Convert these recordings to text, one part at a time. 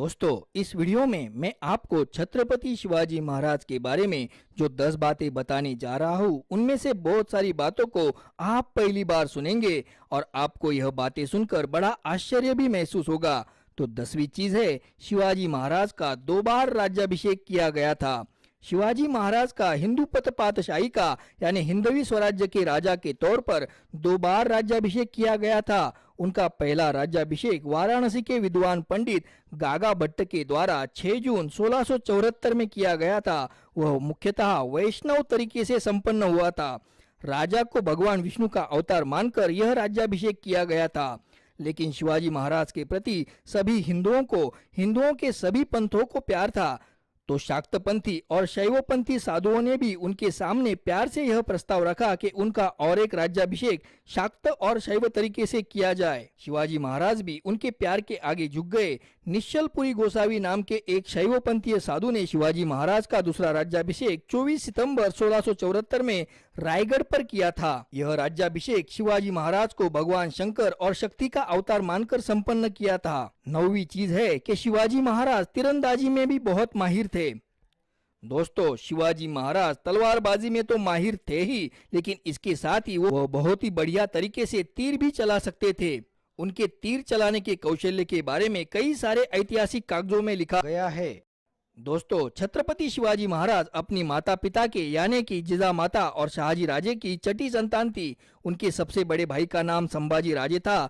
दोस्तों, इस वीडियो में मैं आपको छत्रपति शिवाजी महाराज के बारे में जो 10 बातें बताने जा रहा हूँ, उनमें से बहुत सारी बातों को आप पहली बार सुनेंगे और आपको यह बातें सुनकर बड़ा आश्चर्य भी महसूस होगा। तो 10वीं चीज है, शिवाजी महाराज का 2 बार राज्याभिषेक किया गया था। शिवाजी महाराज का हिंदू पातशाही का यानी हिंदवी स्वराज्य के राजा के तौर पर 2 बार राज्याभिषेक किया गया था। उनका पहला राज्याभिषेक वाराणसी के विद्वान पंडित गागा भट्ट के द्वारा 6 जून 1674 में किया गया था। वह मुख्यतः वैष्णव तरीके से संपन्न हुआ था। राजा को भगवान विष्णु का अवतार मानकर यह राज्याभिषेक किया गया था। लेकिन शिवाजी महाराज के प्रति सभी हिंदुओं के सभी पंथों को प्यार था। तो शाक्तपंथी और शैवपंथी साधुओं ने भी उनके सामने प्यार से यह प्रस्ताव रखा कि उनका और एक राज्याभिषेक शाक्त और शैव तरीके से किया जाए। शिवाजी महाराज भी उनके प्यार के आगे झुक गए। निश्चलपुरी गोसावी नाम के एक शैवपंथीय साधु ने शिवाजी महाराज का दूसरा राज्याभिषेक 24 सितंबर 1674 में रायगढ़ पर किया था। यह राज्याभिषेक शिवाजी महाराज को भगवान शंकर और शक्ति का अवतार मानकर संपन्न किया था। 9वीं चीज है कि शिवाजी महाराज तीरंदाजी में भी बहुत माहिर थे। दोस्तों, शिवाजी महाराज तलवारबाजी में तो माहिर थे ही, लेकिन इसके साथ ही वो बहुत ही बढ़िया तरीके से तीर भी चला सकते थे। उनके तीर चलाने के कौशल्य के बारे में कई सारे ऐतिहासिक कागजों में लिखा गया है। दोस्तों, छत्रपति शिवाजी महाराज अपनी माता पिता के यानी कि जिजामाता और शहाजी राजे की छठी संतान थी। उनके सबसे बड़े भाई का नाम संभाजी राजे था,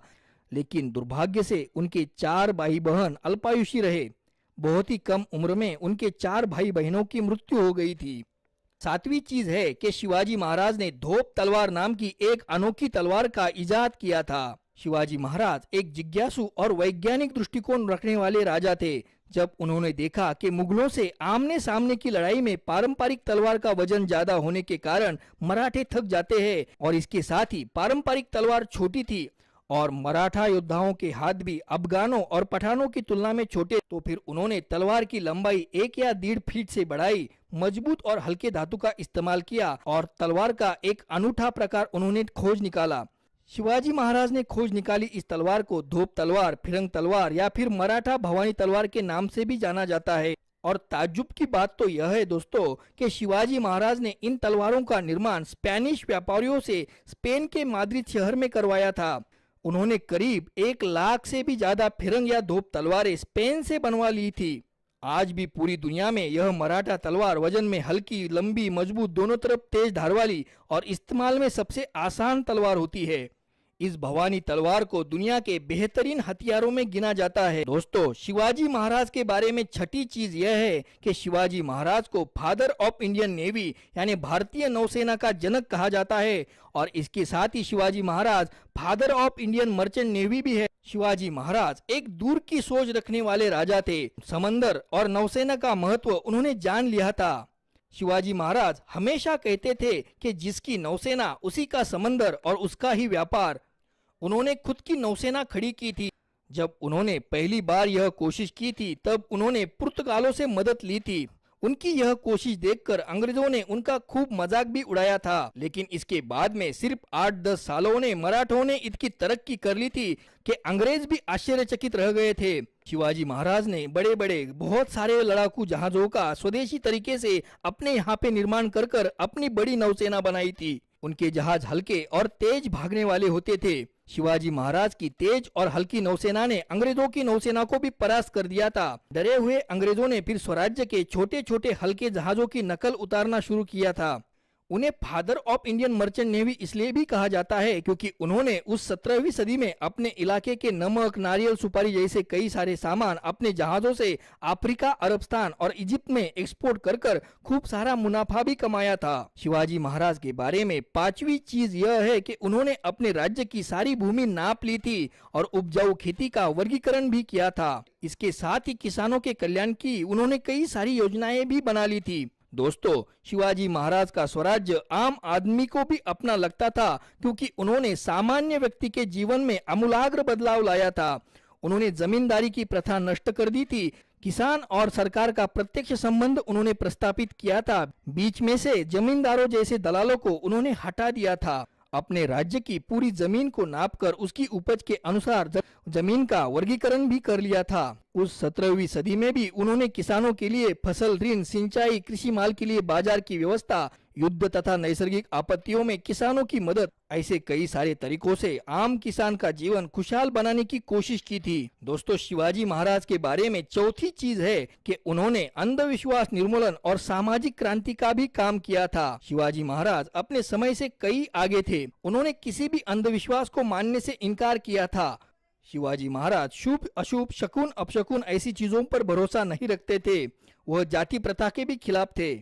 लेकिन दुर्भाग्य से उनके 4 भाई बहन अल्पायुषी रहे। बहुत ही कम उम्र में उनके 4 भाई बहनों की मृत्यु हो गई थी। 7वीं चीज है कि शिवाजी महाराज ने धोप तलवार नाम की एक अनोखी तलवार का इजाद किया था। शिवाजी महाराज एक जिज्ञासु और वैज्ञानिक दृष्टिकोण रखने वाले राजा थे। जब उन्होंने देखा कि मुगलों से आमने सामने की लड़ाई में पारंपरिक तलवार का वजन ज्यादा होने के कारण मराठे थक जाते हैं और इसके साथ ही पारंपरिक तलवार छोटी थी और मराठा योद्धाओं के हाथ भी अफगानों और पठानों की तुलना में छोटे, तो फिर उन्होंने तलवार की लंबाई 1 या 1.5 फीट से बढ़ाई, मजबूत और हल्के धातु का इस्तेमाल किया और तलवार का एक अनूठा प्रकार उन्होंने खोज निकाला। शिवाजी महाराज ने खोज निकाली इस तलवार को धोप तलवार, फिरंग तलवार या फिर मराठा भवानी तलवार के नाम से भी जाना जाता है। और ताज्जुब की बात तो यह है दोस्तों कि शिवाजी महाराज ने इन तलवारों का निर्माण स्पेनिश व्यापारियों से स्पेन के माद्रिद शहर में करवाया था। उन्होंने करीब 1 लाख से भी ज्यादा फिरंग या धोप तलवारें स्पेन से बनवा ली थी। आज भी पूरी दुनिया में यह मराठा तलवार वजन में हल्की, लंबी, मजबूत, दोनों तरफ तेज धार वाली और इस्तेमाल में सबसे आसान तलवार होती है। इस भवानी तलवार को दुनिया के बेहतरीन हथियारों में गिना जाता है। दोस्तों, शिवाजी महाराज के बारे में छठी चीज यह है कि शिवाजी महाराज को फादर ऑफ इंडियन नेवी यानी भारतीय नौसेना का जनक कहा जाता है और इसके साथ ही Shivaji Maharaj father of Indian merchant navy भी है। शिवाजी महाराज एक दूर की सोच रखने वाले राजा थे। समंदर और नौसेना का महत्व उन्होंने जान लिया था। शिवाजी महाराज हमेशा कहते थे कि जिसकी नौसेना उसी का समंदर और उसका ही व्यापार। उन्होंने खुद की नौसेना खड़ी की थी। जब उन्होंने पहली बार यह कोशिश की थी तब उन्होंने पुर्तगालों से मदद ली थी। उनकी यह कोशिश देखकर अंग्रेजों ने उनका खूब मजाक भी उड़ाया था, लेकिन इसके बाद में सिर्फ 8-10 सालों में मराठों ने इतनी तरक्की कर ली थी कि अंग्रेज भी आश्चर्यचकित रह गए थे। शिवाजी महाराज ने बड़े बड़े बहुत सारे लड़ाकू जहाजों का स्वदेशी तरीके से अपने यहाँ पे निर्माण कर अपनी बड़ी नौसेना बनाई थी। उनके जहाज हल्के और तेज भागने वाले होते थे। शिवाजी महाराज की तेज और हल्की नौसेना ने अंग्रेजों की नौसेना को भी परास्त कर दिया था। डरे हुए अंग्रेजों ने फिर स्वराज्य के छोटे छोटे हल्के जहाजों की नकल उतारना शुरू किया था। उन्हें father of Indian merchant navy इसलिए भी कहा जाता है क्योंकि उन्होंने उस 17वीं सदी में अपने इलाके के नमक, नारियल, सुपारी जैसे कई सारे सामान अपने जहाजों से अफ्रीका, अरबस्तान और इजिप्ट में एक्सपोर्ट कर खूब सारा मुनाफा भी कमाया था। शिवाजी महाराज के बारे में 5वीं चीज यह है कि उन्होंने अपने राज्य की सारी भूमि नाप ली थी और उपजाऊ खेती का वर्गीकरण भी किया था। इसके साथ ही किसानों के कल्याण की उन्होंने कई सारी योजनाएं भी बना ली थी। दोस्तों, शिवाजी महाराज का स्वराज्य आम आदमी को भी अपना लगता था क्योंकि उन्होंने सामान्य व्यक्ति के जीवन में आमूलाग्र बदलाव लाया था। उन्होंने जमींदारी की प्रथा नष्ट कर दी थी। किसान और सरकार का प्रत्यक्ष संबंध उन्होंने प्रस्तापित किया था। बीच में से जमींदारों जैसे दलालों को उन्होंने हटा दिया था अपने राज्य की पूरी जमीन को नापकर उसकी उपज के अनुसार जमीन का वर्गीकरण भी कर लिया था। उस 17वीं सदी में भी उन्होंने किसानों के लिए फसल ऋण, सिंचाई, कृषि माल के लिए बाजार की व्यवस्था, युद्ध तथा नैसर्गिक आपत्तियों में किसानों की मदद, ऐसे कई सारे तरीकों से आम किसान का जीवन खुशहाल बनाने की कोशिश की थी। दोस्तों, शिवाजी महाराज के बारे में चौथी चीज है कि उन्होंने अंधविश्वास निर्मूलन और सामाजिक क्रांति का भी काम किया था। शिवाजी महाराज अपने समय से कई आगे थे। उन्होंने किसी भी अंधविश्वास को मानने से इनकार किया था। शिवाजी महाराज शुभ अशुभ, शकुन अपशकुन ऐसी चीजों पर भरोसा नहीं रखते थे। वह जाति प्रथा के भी खिलाफ थे।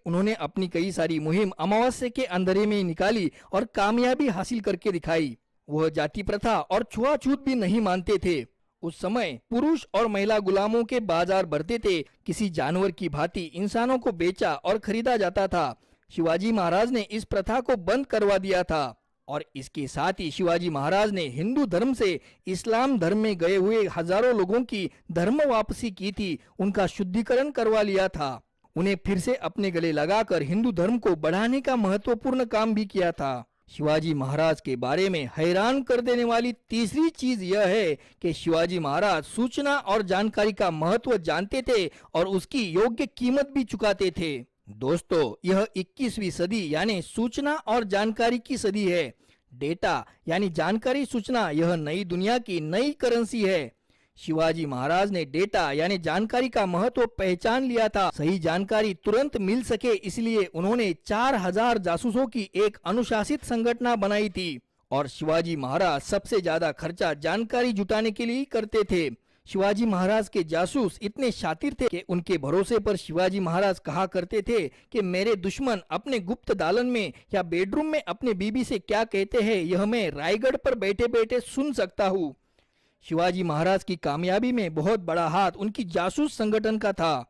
उन्होंने अपनी कई सारी मुहिम अमावस्या के अंधेरे में निकाली और कामयाबी हासिल करके दिखाई। वह जाति प्रथा और छुआछूत भी नहीं मानते थे। उस समय पुरुष और महिला गुलामों के बाजार भरते थे। किसी जानवर की भांति इंसानों को बेचा और खरीदा जाता था। शिवाजी महाराज ने इस प्रथा को बंद करवा दिया था और इसके साथ ही शिवाजी महाराज ने हिंदू धर्म से इस्लाम धर्म में गए हुए हजारों लोगों की धर्म वापसी की थी। उनका शुद्धिकरण करवा लिया था। उन्हें फिर से अपने गले लगाकर हिंदू धर्म को बढ़ाने का महत्वपूर्ण काम भी किया था। शिवाजी महाराज के बारे में हैरान कर देने वाली तीसरी चीज यह है कि शिवाजी महाराज सूचना और जानकारी का महत्व जानते थे और उसकी योग्य कीमत भी चुकाते थे। दोस्तों, यह 21वीं सदी यानी सूचना और जानकारी की सदी है। डेटा यानी जानकारी, सूचना, यह नई दुनिया की नई करेंसी है। शिवाजी महाराज ने डेटा यानी जानकारी का महत्व पहचान लिया था। सही जानकारी तुरंत मिल सके इसलिए उन्होंने 4000 जासूसों की एक अनुशासित संगठन बनाई थी और शिवाजी महाराज सबसे ज्यादा खर्चा जानकारी जुटाने के लिए करते थे। शिवाजी महाराज के जासूस इतने शातिर थे कि उनके भरोसे पर शिवाजी महाराज कहा करते थे कि मेरे दुश्मन अपने गुप्त दालन में या बेडरूम में अपने बीबी से क्या कहते हैं यह मैं रायगढ़ पर बैठे बैठे सुन सकता हूँ। शिवाजी महाराज की कामयाबी में बहुत बड़ा हाथ उनकी जासूस संगठन का था।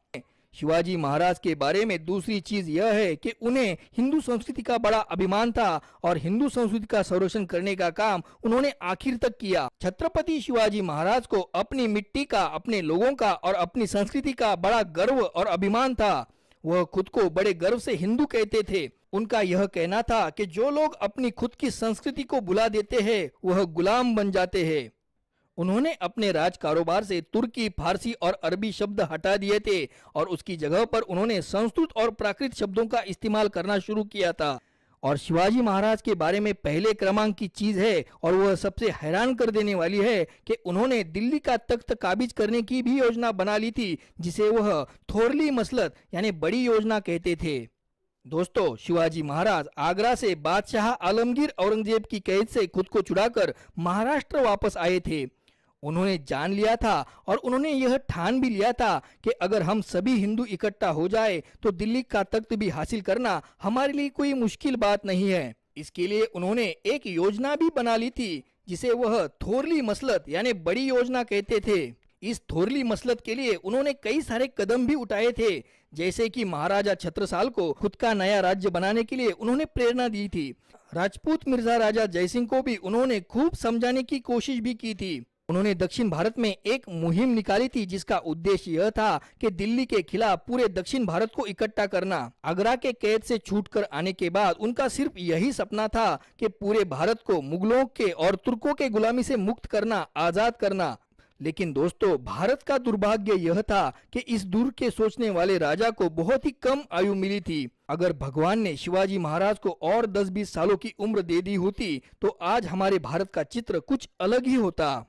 शिवाजी महाराज के बारे में दूसरी चीज यह है कि उन्हें हिंदू संस्कृति का बड़ा अभिमान था और हिंदू संस्कृति का संरक्षण करने का काम उन्होंने आखिर तक किया। छत्रपति शिवाजी महाराज को अपनी मिट्टी का, अपने लोगों का और अपनी संस्कृति का बड़ा गर्व और अभिमान था। वह खुद को बड़े गर्व से हिंदू कहते थे। उनका यह कहना था कि जो लोग अपनी खुद की संस्कृति को भुला देते हैं वह गुलाम बन जाते हैं। उन्होंने अपने राज कारोबार से तुर्की, फारसी और अरबी शब्द हटा दिए थे और उसकी जगह पर उन्होंने संस्कृत और प्राकृत शब्दों का इस्तेमाल करना शुरू किया था। और शिवाजी महाराज के बारे में पहले क्रमांक की चीज है और वह सबसे हैरान कर देने वाली है कि उन्होंने दिल्ली का तख्त काबिज करने की भी योजना बना ली थी, जिसे वह थोरली मसलत यानी बड़ी योजना कहते थे। दोस्तों, शिवाजी महाराज आगरा से बादशाह आलमगीर औरंगजेब की कैद से खुद को छुड़ाकर महाराष्ट्र वापस आए थे। उन्होंने जान लिया था और उन्होंने यह ठान भी लिया था कि अगर हम सभी हिंदू इकट्ठा हो जाए तो दिल्ली का तख्त भी हासिल करना हमारे लिए कोई मुश्किल बात नहीं है। इसके लिए उन्होंने एक योजना भी बना ली थी जिसे वह थोरली मसलत यानी बड़ी योजना कहते थे। इस थोरली मसलत के लिए उन्होंने कई सारे कदम भी उठाए थे, जैसे कि महाराजा छत्रसाल को खुद का नया राज्य बनाने के लिए उन्होंने प्रेरणा दी थी। राजपूत मिर्जा राजा जयसिंह को भी उन्होंने खूब समझाने की कोशिश भी की थी। उन्होंने दक्षिण भारत में एक मुहिम निकाली थी जिसका उद्देश्य यह था कि दिल्ली के खिलाफ पूरे दक्षिण भारत को इकट्ठा करना। आगरा के कैद से छूटकर आने के बाद उनका सिर्फ यही सपना था कि पूरे भारत को मुगलों के और तुर्कों के गुलामी से मुक्त करना, आजाद करना। लेकिन दोस्तों, भारत का दुर्भाग्य यह था कि इस दूर के सोचने वाले राजा को बहुत ही कम आयु मिली थी। अगर भगवान ने शिवाजी महाराज को और 10-20 सालों की उम्र दे दी होती तो आज हमारे भारत का चित्र कुछ अलग ही होता।